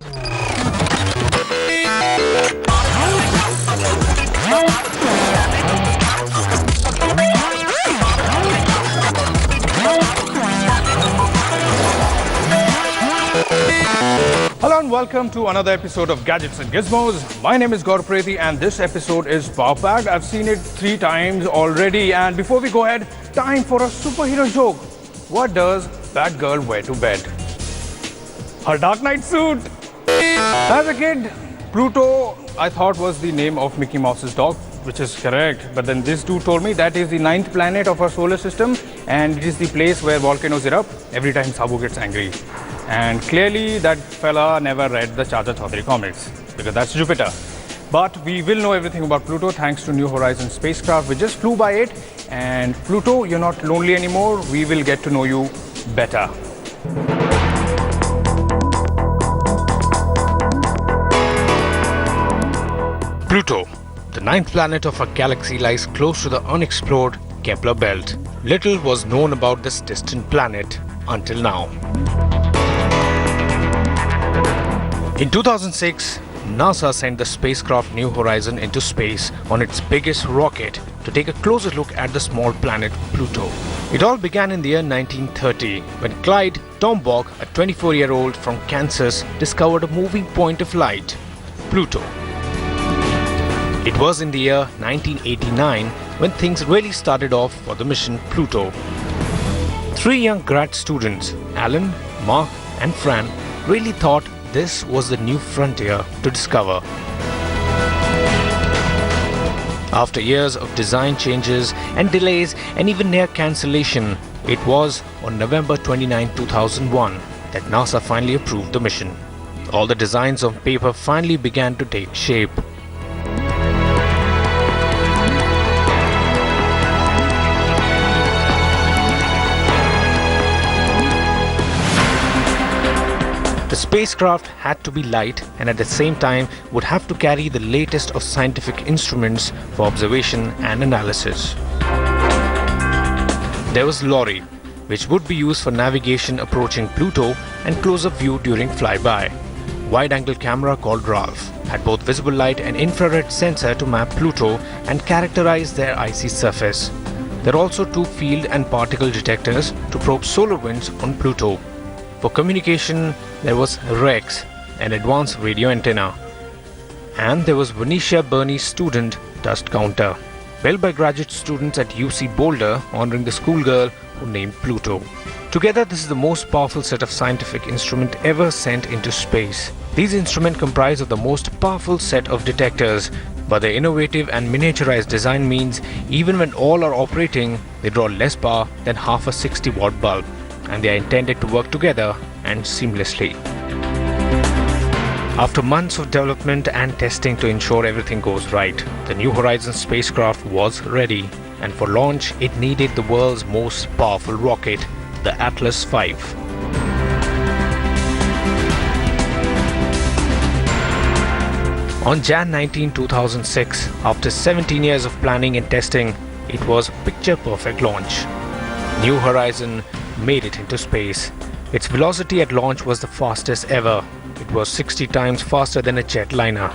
Hello and welcome to another episode of Gadgets and Gizmos. My name is Gaurav and this episode is power-packed. I've seen it 3 times already, and before we go ahead, time for a superhero joke. What does Batgirl wear to bed? Her Dark Knight suit! As a kid, Pluto I thought was the name of Mickey Mouse's dog, which is correct. But then this dude told me that is the 9th planet of our solar system and it is the place where volcanoes erupt every time Sabu gets angry. And clearly that fella never read the Chacha Chaudhary comics, because that's Jupiter. But we will know everything about Pluto thanks to New Horizons spacecraft. We just flew by it, and Pluto, you're not lonely anymore. We will get to know you better. Pluto, the 9th planet of our galaxy, lies close to the unexplored Kepler belt. Little was known about this distant planet until now. In 2006, NASA sent the spacecraft New Horizon into space on its biggest rocket to take a closer look at the small planet Pluto. It all began in the year 1930 when Clyde Tombaugh, a 24-year-old from Kansas, discovered a moving point of light, Pluto. It was in the year 1989 when things really started off for the mission Pluto. 3 young grad students, Alan, Mark and Fran, really thought this was the new frontier to discover. After years of design changes and delays and even near cancellation, it was on November 29, 2001 that NASA finally approved the mission. All the designs on paper finally began to take shape. The spacecraft had to be light and at the same time would have to carry the latest of scientific instruments for observation and analysis. There was LORRI, which would be used for navigation approaching Pluto and close-up view during flyby. Wide-angle camera called RALPH had both visible light and infrared sensor to map Pluto and characterize their icy surface. There are also 2 field and particle detectors to probe solar winds on Pluto. For communication, there was REX, an advanced radio antenna. And there was Venetia Burney Student Dust Counter, built by graduate students at UC Boulder honoring the schoolgirl who named Pluto. Together, this is the most powerful set of scientific instruments ever sent into space. These instruments comprise of the most powerful set of detectors, but their innovative and miniaturized design means even when all are operating, they draw less power than half a 60-watt bulb. And they are intended to work together and seamlessly. After months of development and testing to ensure everything goes right, the New Horizons spacecraft was ready, and for launch it needed the world's most powerful rocket, the Atlas V. On Jan 19, 2006, after 17 years of planning and testing, it was a picture-perfect launch. New Horizon made it into space. Its velocity at launch was the fastest ever. It was 60 times faster than a jetliner.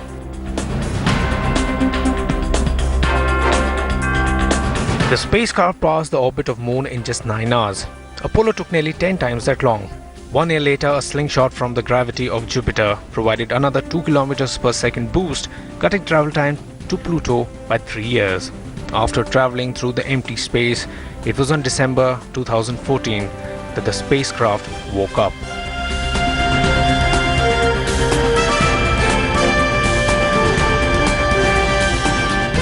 The spacecraft passed the orbit of Moon in just 9 hours. Apollo took nearly 10 times that long. 1 year later, a slingshot from the gravity of Jupiter provided another 2 km per second boost, cutting travel time to Pluto by 3 years. After traveling through the empty space, it was on December 2014 that the spacecraft woke up.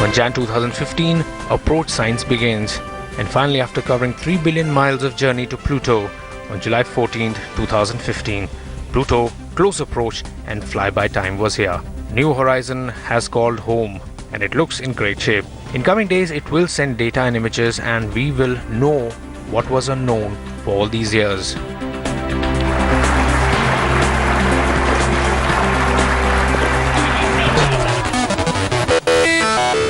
On Jan 2015, approach science begins, and finally after covering 3 billion miles of journey to Pluto, on July 14, 2015, Pluto close approach and flyby time was here. New Horizon has called home, and it looks in great shape. In coming days, it will send data and images, and we will know what was unknown for all these years.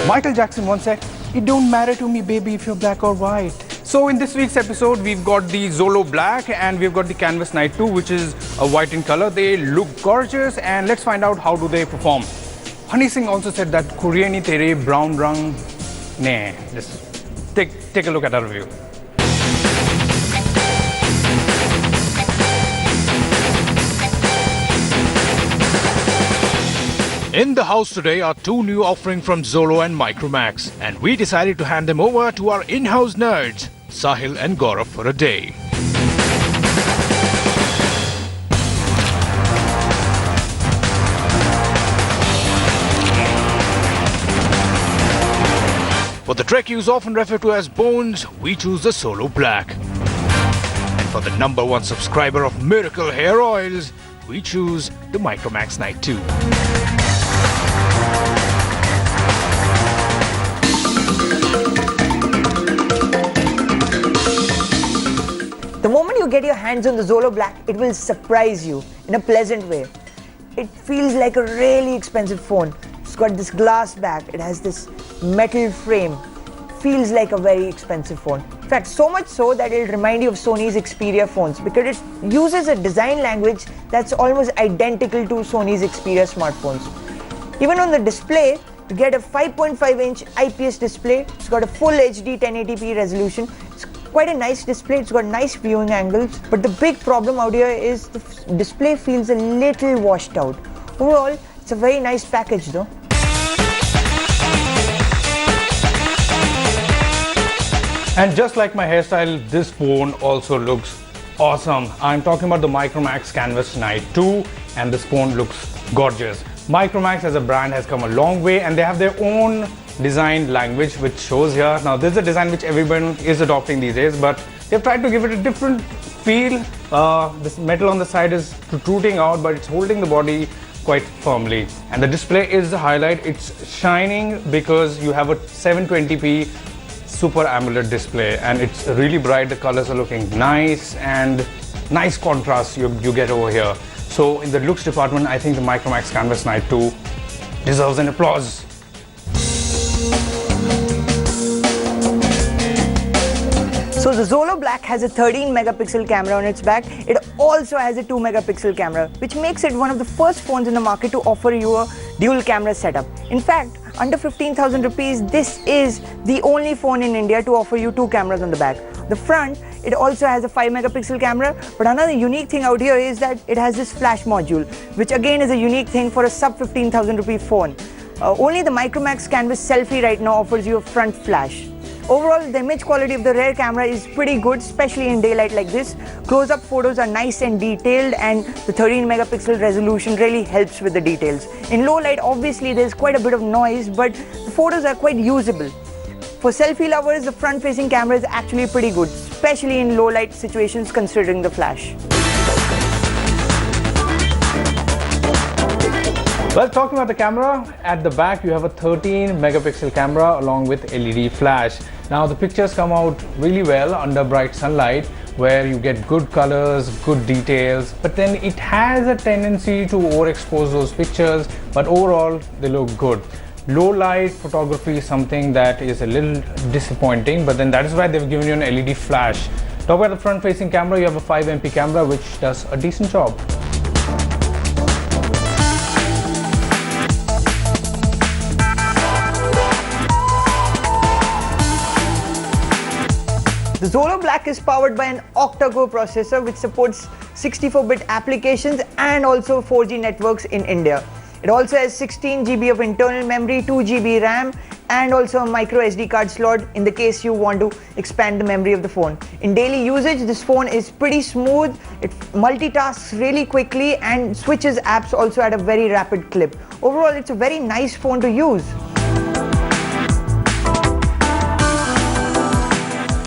Michael Jackson once said, "It don't matter to me, baby, if you're black or white. So in this week's episode, we've got the Xolo Black and we've got the Canvas Knight 2, which is a white in color. They look gorgeous, and let's find out how do they perform. Honey Singh also said that Koreani tere brown rang ne. Just take a look at our review. In the house today are two new offerings from Xolo and Micromax, and we decided to hand them over to our in-house nerds, Sahil and Gaurav, for a day. For the Trekkies often referred to as Bones, we choose the Xolo Black. And for the #1 subscriber of Miracle Hair Oils, we choose the Micromax Knight 2. The moment you get your hands on the Xolo Black, it will surprise you in a pleasant way. It feels like a really expensive phone. It's got this glass back, it has this metal frame. Feels like a very expensive phone. In fact, so much so that it'll remind you of Sony's Xperia phones because it uses a design language that's almost identical to Sony's Xperia smartphones. Even on the display, you get a 5.5-inch IPS display. It's got a full HD 1080p resolution. It's quite a nice display. It's got nice viewing angles. But the big problem out here is the display feels a little washed out. Overall, it's a very nice package though. And just like my hairstyle, this phone also looks awesome. I'm talking about the Micromax Canvas Knight 2, and this phone looks gorgeous. Micromax as a brand has come a long way, and they have their own design language which shows here. Now this is a design which everyone is adopting these days, but they've tried to give it a different feel. This metal on the side is protruding out, but it's holding the body quite firmly. And the display is the highlight. It's shining because you have a 720p Super AMOLED display, and it's really bright. The colors are looking nice, and nice contrast you get over here. So in the looks department, I think the Micromax Canvas Knight 2 deserves an applause. So the Xolo Black has a 13 megapixel camera on its back. It also has a 2 megapixel camera, which makes it one of the first phones in the market to offer you a dual camera setup. In fact, under 15,000 rupees, this is the only phone in India to offer you two cameras on the back. The front, it also has a 5 megapixel camera, but another unique thing out here is that it has this flash module, which again is a unique thing for a sub 15,000 rupee phone. Only the Micromax Canvas Selfie right now offers you a front flash. Overall, the image quality of the rear camera is pretty good, especially in daylight like this. Close-up photos are nice and detailed, and the 13 megapixel resolution really helps with the details. In low light, obviously there's quite a bit of noise, but the photos are quite usable. For selfie lovers, the front-facing camera is actually pretty good, especially in low light situations considering the flash. Well, talking about the camera, at the back you have a 13 megapixel camera along with LED flash. Now the pictures come out really well under bright sunlight, where you get good colors, good details, but then it has a tendency to overexpose those pictures, but overall they look good. Low light photography is something that is a little disappointing, but then that is why they've given you an LED flash. Talk about the front facing camera, you have a 5 MP camera which does a decent job. The Xolo Black is powered by an octa-core processor which supports 64-bit applications and also 4G networks in India. It also has 16 GB of internal memory, 2 GB RAM, and also a micro SD card slot in the case you want to expand the memory of the phone. In daily usage, this phone is pretty smooth. It multitasks really quickly and switches apps also at a very rapid clip. Overall, it's a very nice phone to use.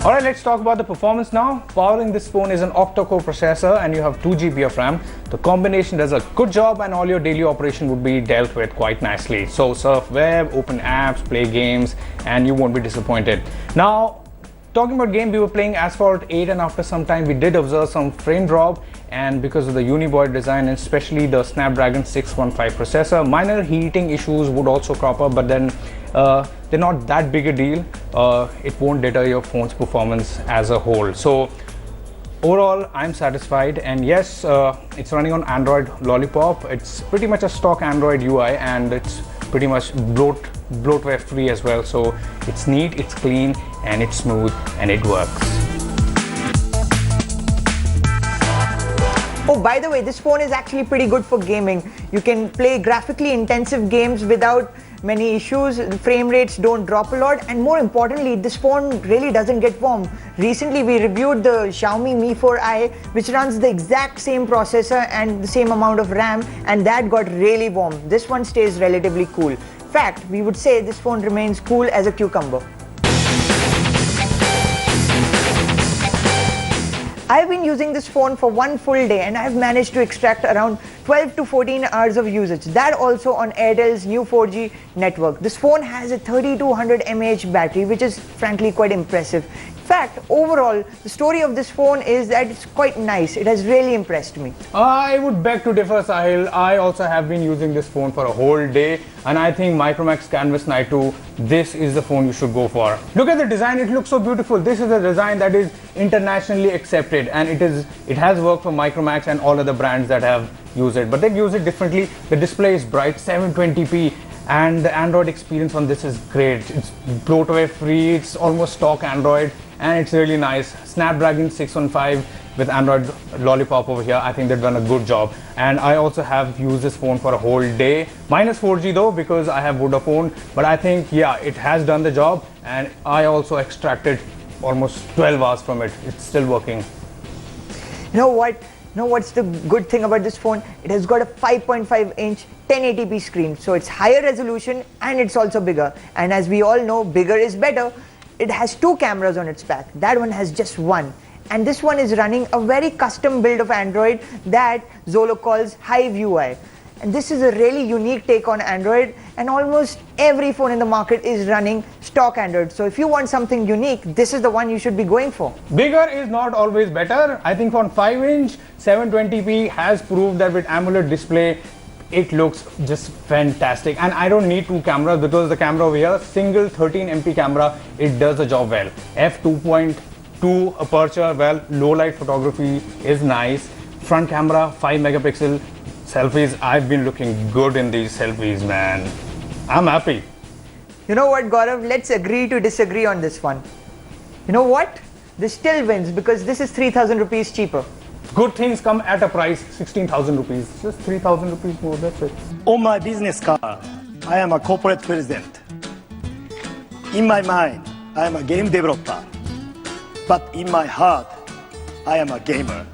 Alright, let's talk about the performance now. Powering this phone is an octa-core processor, and you have 2 GB of RAM. The combination does a good job, and all your daily operation would be dealt with quite nicely. So surf web, open apps, play games, and you won't be disappointed. Now, talking about game, we were playing Asphalt 8, and after some time we did observe some frame drop, and because of the Uniboid design and especially the Snapdragon 615 processor, minor heating issues would also crop up, but then they're not that big a deal. It won't deter your phone's performance as a whole. So overall, I'm satisfied, and yes, it's running on Android Lollipop. It's pretty much a stock Android UI, and it's pretty much bloatware free as well. So it's neat, it's clean, and it's smooth, and it works. Oh, by the way, this phone is actually pretty good for gaming. You can play graphically intensive games without many issues. The frame rates don't drop a lot, and more importantly, this phone really doesn't get warm. Recently we reviewed the Xiaomi Mi 4i, which runs the exact same processor and the same amount of RAM, and that got really warm. This one stays relatively cool. In fact, we would say this phone remains cool as a cucumber. I've been using this phone for one full day, and I've managed to extract around 12 to 14 hours of usage. That also on Airtel's new 4G network. This phone has a 3200 mAh battery, which is frankly quite impressive. In fact, overall, the story of this phone is that it's quite nice. It has really impressed me. I would beg to differ, Sahil. I also have been using this phone for a whole day, and I think Micromax Knight 2, this is the phone you should go for. Look at the design, it looks so beautiful. This is a design that is internationally accepted, and it has worked for Micromax and all other brands that have used it, but they use it differently. The display is bright, 720p, and the Android experience on this is great. It's bloatware free, it's almost stock Android, and it's really nice. Snapdragon 615 with Android Lollipop over here. I think they've done a good job, and I also have used this phone for a whole day, minus 4G though, because I have Vodafone. But I think, yeah, it has done the job, and I also extracted almost 12 hours from it. It's still working. You know what? What's the good thing about this phone? It has got a 5.5-inch 1080p screen, so it's higher resolution and it's also bigger. And as we all know, bigger is better. It has two cameras on its back. That one has just one. And this one is running a very custom build of Android that Xolo calls Hive UI. And this is a really unique take on Android, and almost every phone in the market is running stock Android. So if you want something unique, this is the one you should be going for. Bigger is not always better. I think on 5-inch 720p has proved that with AMOLED display, it looks just fantastic. And I don't need two cameras, because the camera over here, single 13MP camera, it does the job well. f2.2 aperture, well, low light photography is nice. Front camera 5 megapixel. Selfies, I've been looking good in these selfies, man. I'm happy. You know what, Gaurav? Let's agree to disagree on this one. You know what? This still wins, because this is 3,000 rupees cheaper. Good things come at a price, 16,000 rupees. Just 3,000 rupees more, that's it. On my business card, I am a corporate president. In my mind, I am a game developer. But in my heart, I am a gamer.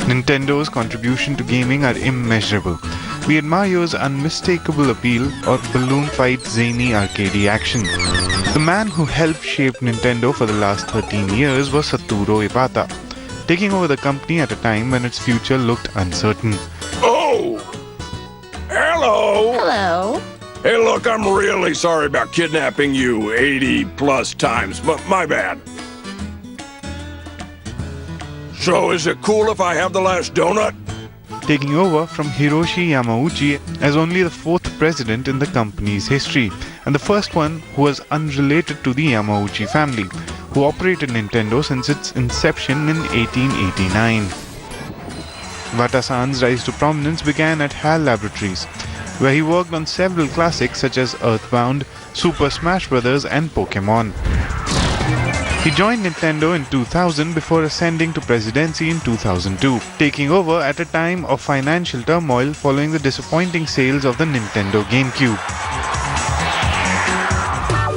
Nintendo's contribution to gaming are immeasurable. We admire Yo's unmistakable appeal or balloon fight zany arcadey action. The man who helped shape Nintendo for the last 13 years was Satoru Iwata, taking over the company at a time when its future looked uncertain. Oh! Hello! Hello. Hey, look, I'm really sorry about kidnapping you 80 plus times, but my bad. So is it cool if I have the last donut? Taking over from Hiroshi Yamauchi as only the fourth president in the company's history, and the first one who was unrelated to the Yamauchi family, who operated Nintendo since its inception in 1889. Wata-san's rise to prominence began at HAL Laboratories, where he worked on several classics such as Earthbound, Super Smash Bros. And Pokémon. He joined Nintendo in 2000 before ascending to presidency in 2002, taking over at a time of financial turmoil following the disappointing sales of the Nintendo GameCube.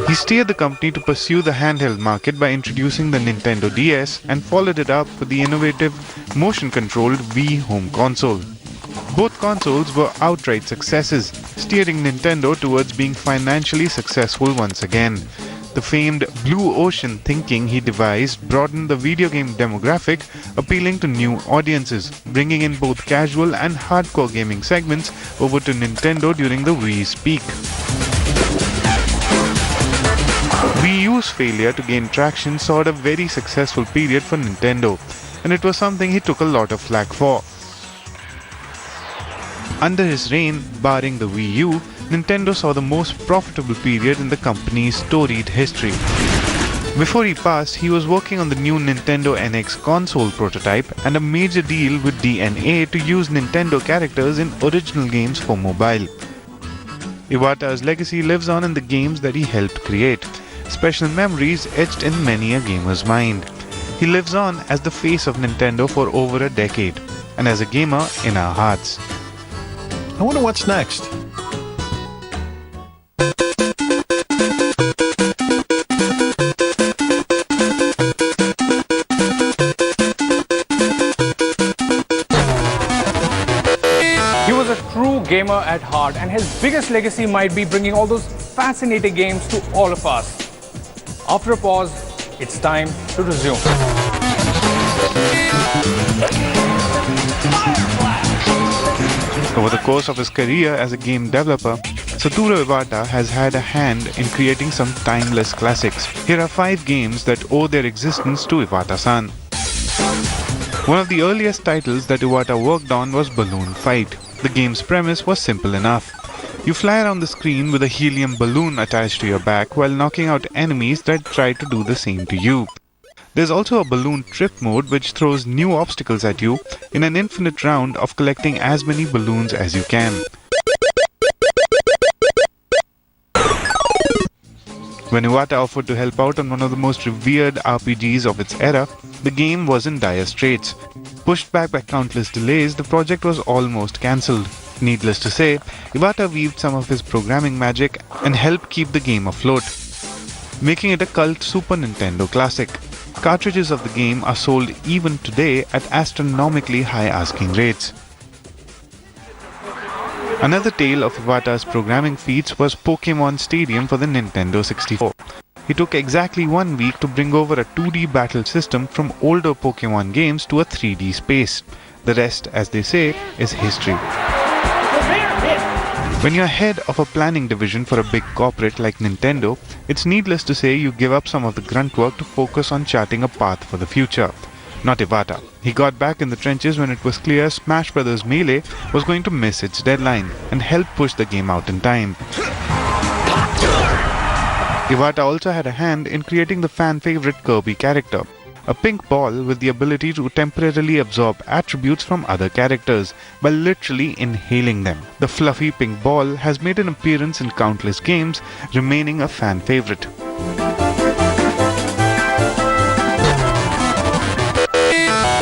He steered the company to pursue the handheld market by introducing the Nintendo DS and followed it up with the innovative motion-controlled Wii home console. Both consoles were outright successes, steering Nintendo towards being financially successful once again. The famed blue ocean thinking he devised broadened the video game demographic, appealing to new audiences, bringing in both casual and hardcore gaming segments over to Nintendo during the Wii's peak. Wii U's failure to gain traction saw a very successful period for Nintendo, and it was something he took a lot of flack for. Under his reign, barring the Wii U, Nintendo saw the most profitable period in the company's storied history. Before he passed, he was working on the new Nintendo NX console prototype and a major deal with DNA to use Nintendo characters in original games for mobile. Iwata's legacy lives on in the games that he helped create, special memories etched in many a gamer's mind. He lives on as the face of Nintendo for over a decade, and as a gamer in our hearts. I wonder what's next. He was a true gamer at heart, and his biggest legacy might be bringing all those fascinating games to all of us. After a pause, it's time to resume. Over the course of his career as a game developer, Satoru Iwata has had a hand in creating some timeless classics. Here are 5 games that owe their existence to Iwata-san. One of the earliest titles that Iwata worked on was Balloon Fight. The game's premise was simple enough. You fly around the screen with a helium balloon attached to your back while knocking out enemies that try to do the same to you. There's also a balloon trip mode which throws new obstacles at you in an infinite round of collecting as many balloons as you can. When Iwata offered to help out on one of the most revered RPGs of its era, the game was in dire straits. Pushed back by countless delays, the project was almost cancelled. Needless to say, Iwata weaved some of his programming magic and helped keep the game afloat, making it a cult Super Nintendo classic. Cartridges of the game are sold even today at astronomically high asking rates. Another tale of Iwata's programming feats was Pokémon Stadium for the Nintendo 64. It took exactly 1 week to bring over a 2D battle system from older Pokémon games to a 3D space. The rest, as they say, is history. When you're head of a planning division for a big corporate like Nintendo, it's needless to say you give up some of the grunt work to focus on charting a path for the future. Not Iwata. He got back in the trenches when it was clear Smash Bros. Melee was going to miss its deadline and helped push the game out in time. Iwata also had a hand in creating the fan-favorite Kirby character, a pink ball with the ability to temporarily absorb attributes from other characters by literally inhaling them. The fluffy pink ball has made an appearance in countless games, remaining a fan favorite.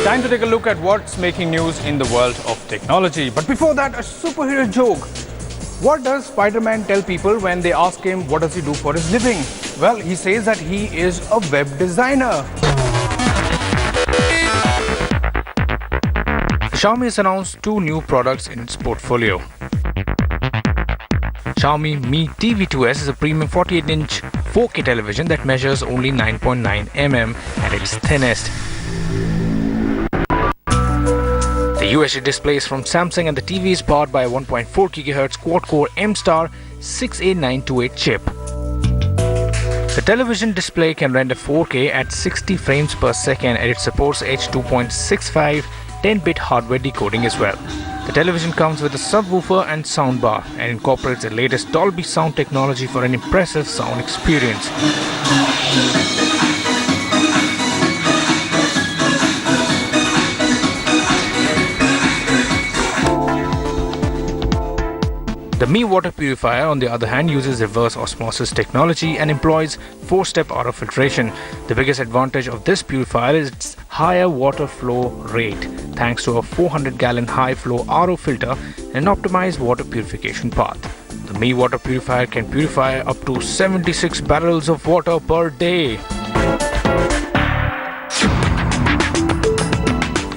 Time to take a look at what's making news in the world of technology. But before that, a superhero joke. What does Spider-Man tell people when they ask him what does he do for his living? Well, he says that he is a web designer. Xiaomi has announced 2 new products in its portfolio. Xiaomi Mi TV 2S is a premium 48-inch 4K television that measures only 9.9 mm at its thinnest. The UHD display is from Samsung and the TV is powered by a 1.4 GHz quad-core M-Star 68928 chip. The television display can render 4K at 60 frames per second and it supports H.265 10-bit hardware decoding as well. The television comes with a subwoofer and soundbar and incorporates the latest Dolby sound technology for an impressive sound experience. The Mi water purifier, on the other hand, uses reverse osmosis technology and employs 4-step auto filtration. The biggest advantage of this purifier is its higher water flow rate, thanks to a 400-gallon high-flow RO filter and an optimized water purification path. The Mi water purifier can purify up to 76 barrels of water per day.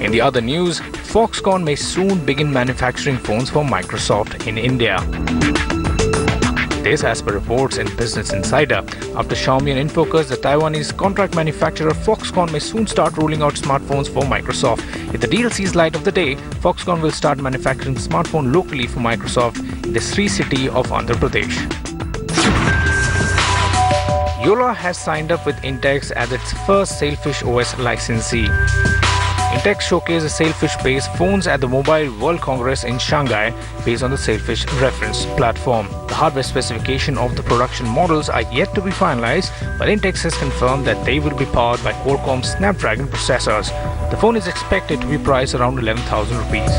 In the other news, Foxconn may soon begin manufacturing phones for Microsoft in India. This as per reports in Business Insider. After Xiaomi and Infocus, the Taiwanese contract manufacturer Foxconn may soon start rolling out smartphones for Microsoft. If the deal sees light of the day, Foxconn will start manufacturing smartphones locally for Microsoft in the Sri city of Andhra Pradesh. Yola has signed up with Intex as its first Sailfish OS licensee. Intex showcased the Sailfish-based phones at the Mobile World Congress in Shanghai based on the Sailfish reference platform. The hardware specification of the production models are yet to be finalized, but Intex has confirmed that they will be powered by Qualcomm Snapdragon processors. The phone is expected to be priced around 11,000 rupees.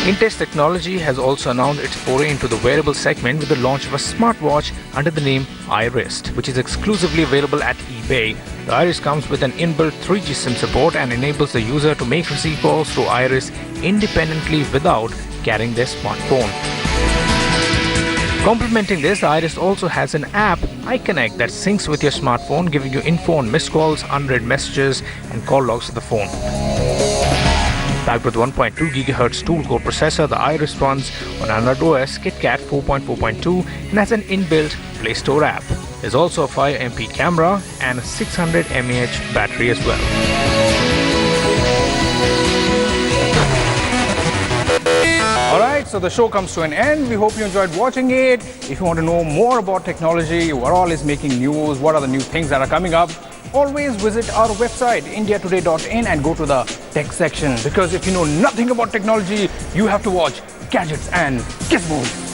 Intex Technology has also announced its foray into the wearable segment with the launch of a smartwatch under the name Iris, which is exclusively available at eBay. The Iris comes with an inbuilt 3G SIM support and enables the user to make receive calls through Iris independently without carrying their smartphone. Complementing this, the Iris also has an app, iConnect, that syncs with your smartphone, giving you info on missed calls, unread messages, and call logs of the phone. Backed with 1.2 GHz dual-core processor, the Iris runs on Android OS KitKat 4.4.2 and has an inbuilt Play Store app. There's also a 5MP camera and a 600 mAh battery as well. Alright, so the show comes to an end. We hope you enjoyed watching it. If you want to know more about technology, what all is making news, what are the new things that are coming up, always visit our website indiatoday.in and go to the tech section, because if you know nothing about technology, you have to watch Gadgets and Gizmos.